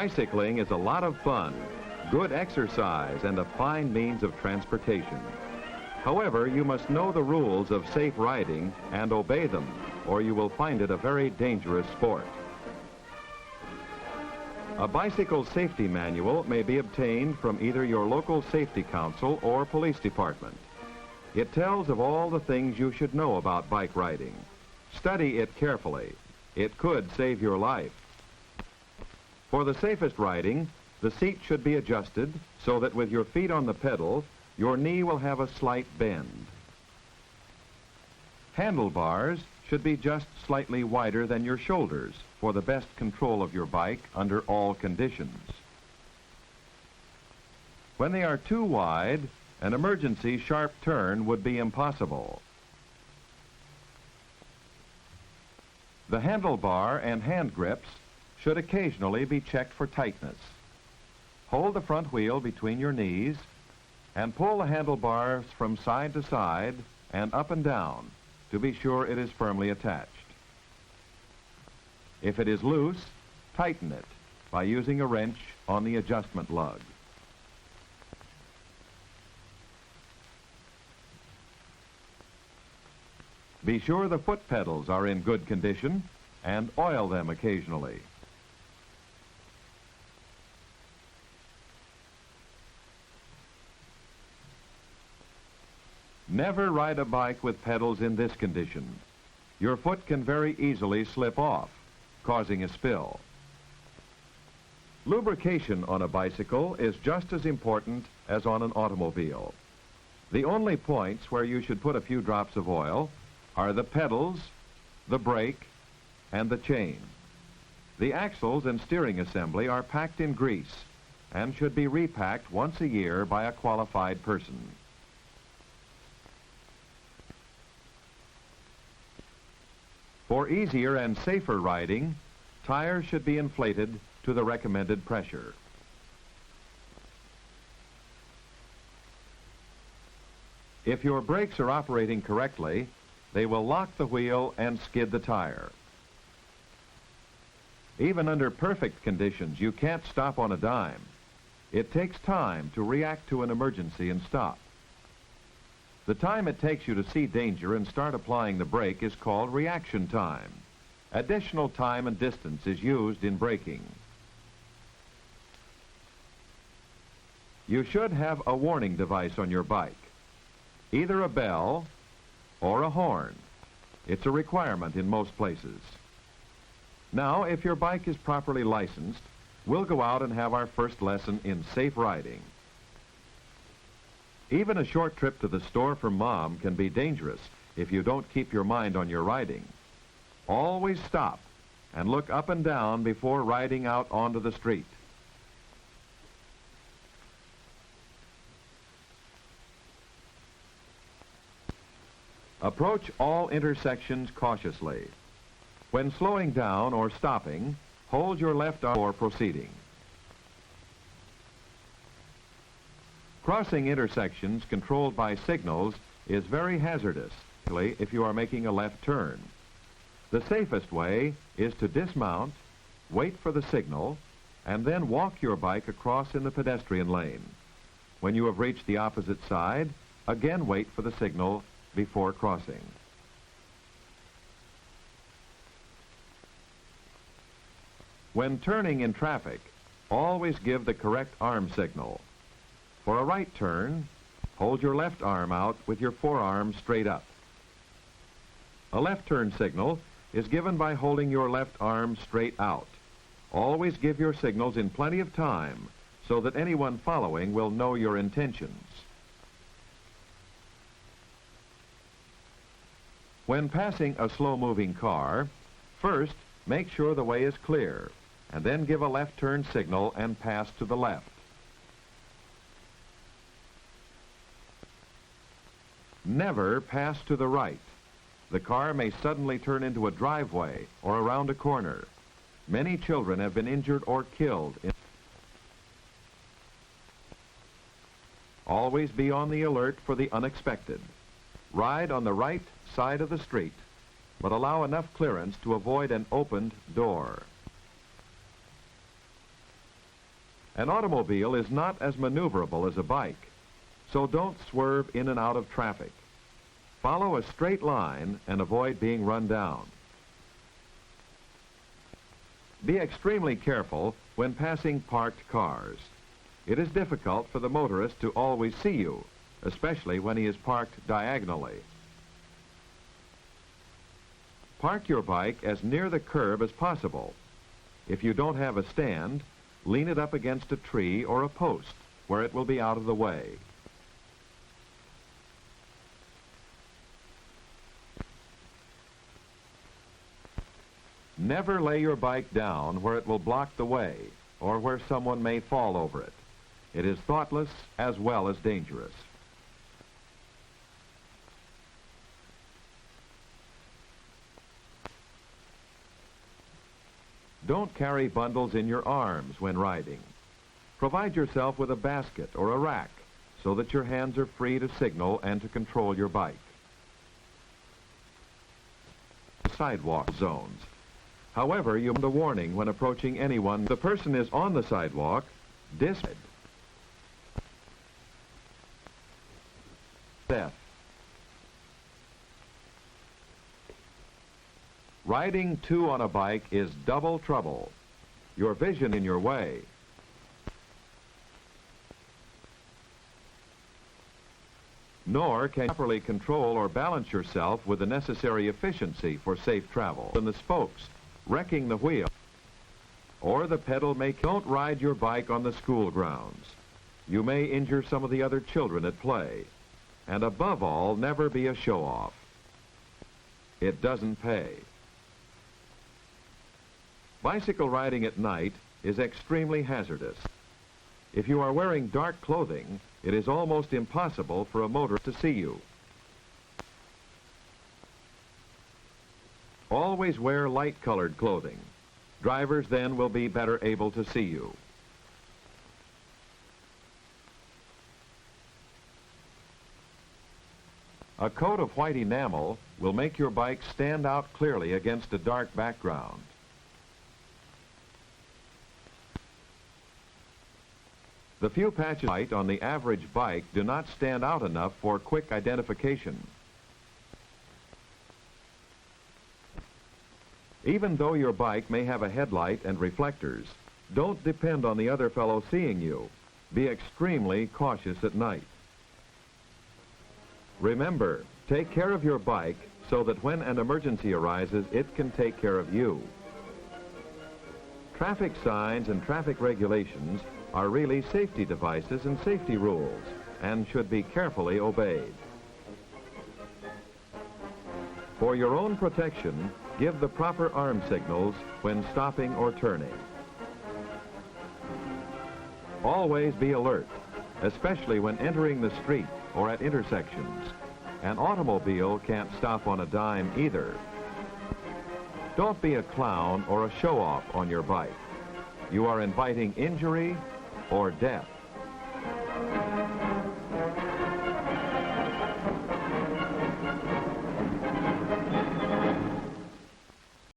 Bicycling is a lot of fun, good exercise, and a fine means of transportation. However, you must know the rules of safe riding and obey them, or you will find it a very dangerous sport. A bicycle safety manual may be obtained from either your local safety council or police department. It tells of all the things you should know about bike riding. Study it carefully. It could save your life. For the safest riding, the seat should be adjusted so that with your feet on the pedal, your knee will have a slight bend. Handlebars should be just slightly wider than your shoulders for the best control of your bike under all conditions. When they are too wide, an emergency sharp turn would be impossible. The handlebar and hand grips should occasionally be checked for tightness. Hold the front wheel between your knees and pull the handlebars from side to side and up and down to be sure it is firmly attached. If it is loose, tighten it by using a wrench on the adjustment lug. Be sure the foot pedals are in good condition and oil them occasionally. Never ride a bike with pedals in this condition. Your foot can very easily slip off, causing a spill. Lubrication on a bicycle is just as important as on an automobile. The only points where you should put a few drops of oil are the pedals, the brake, and the chain. The axles and steering assembly are packed in grease and should be repacked once a year by a qualified person. For easier and safer riding, tires should be inflated to the recommended pressure. If your brakes are operating correctly, they will lock the wheel and skid the tire. Even under perfect conditions, you can't stop on a dime. It takes time to react to an emergency and stop. The time it takes you to see danger and start applying the brake is called reaction time. Additional time and distance is used in braking. You should have a warning device on your bike, either a bell or a horn. It's a requirement in most places. Now, if your bike is properly licensed, we'll go out and have our first lesson in safe riding. Even a short trip to the store for Mom can be dangerous if you don't keep your mind on your riding. Always stop and look up and down before riding out onto the street. Approach all intersections cautiously. When slowing down or stopping, hold your left arm for proceeding. Crossing intersections controlled by signals is very hazardous, particularly if you are making a left turn. The safest way is to dismount, wait for the signal, and then walk your bike across in the pedestrian lane. When you have reached the opposite side, again wait for the signal before crossing. When turning in traffic, always give the correct arm signal. For a right turn, hold your left arm out with your forearm straight up. A left turn signal is given by holding your left arm straight out. Always give your signals in plenty of time so that anyone following will know your intentions. When passing a slow-moving car, first make sure the way is clear, and then give a left turn signal and pass to the left. Never pass to the right. The car may suddenly turn into a driveway or around a corner. Many children have been injured or killed. Always be on the alert for the unexpected. Ride on the right side of the street, but allow enough clearance to avoid an opened door. An automobile is not as maneuverable as a bike, so don't swerve in and out of traffic. Follow a straight line and avoid being run down. Be extremely careful when passing parked cars. It is difficult for the motorist to always see you, especially when he is parked diagonally. Park your bike as near the curb as possible. If you don't have a stand, lean it up against a tree or a post where it will be out of the way. Never lay your bike down where it will block the way or where someone may fall over it. It is thoughtless as well as dangerous. Don't carry bundles in your arms when riding. Provide yourself with a basket or a rack so that your hands are free to signal and to control your bike. Sidewalk zones. However, you give the warning when approaching anyone. The person is on the sidewalk, death. Riding two on a bike is double trouble. Your vision in your way. Nor can you properly control or balance yourself with the necessary efficiency for safe travel. And the spokes, wrecking the wheel, or the pedal may... Don't ride your bike on the school grounds. You may injure some of the other children at play. And above all, never be a show-off. It doesn't pay. Bicycle riding at night is extremely hazardous. If you are wearing dark clothing, it is almost impossible for a motorist to see you. Always wear light-colored clothing. Drivers then will be better able to see you. A coat of white enamel will make your bike stand out clearly against a dark background. The few patches of white on the average bike do not stand out enough for quick identification. Even though your bike may have a headlight and reflectors, don't depend on the other fellow seeing you. Be extremely cautious at night. Remember, take care of your bike so that when an emergency arises, it can take care of you. Traffic signs and traffic regulations are really safety devices and safety rules and should be carefully obeyed. For your own protection, give the proper arm signals when stopping or turning. Always be alert, especially when entering the street or at intersections. An automobile can't stop on a dime either. Don't be a clown or a show-off on your bike. You are inviting injury or death.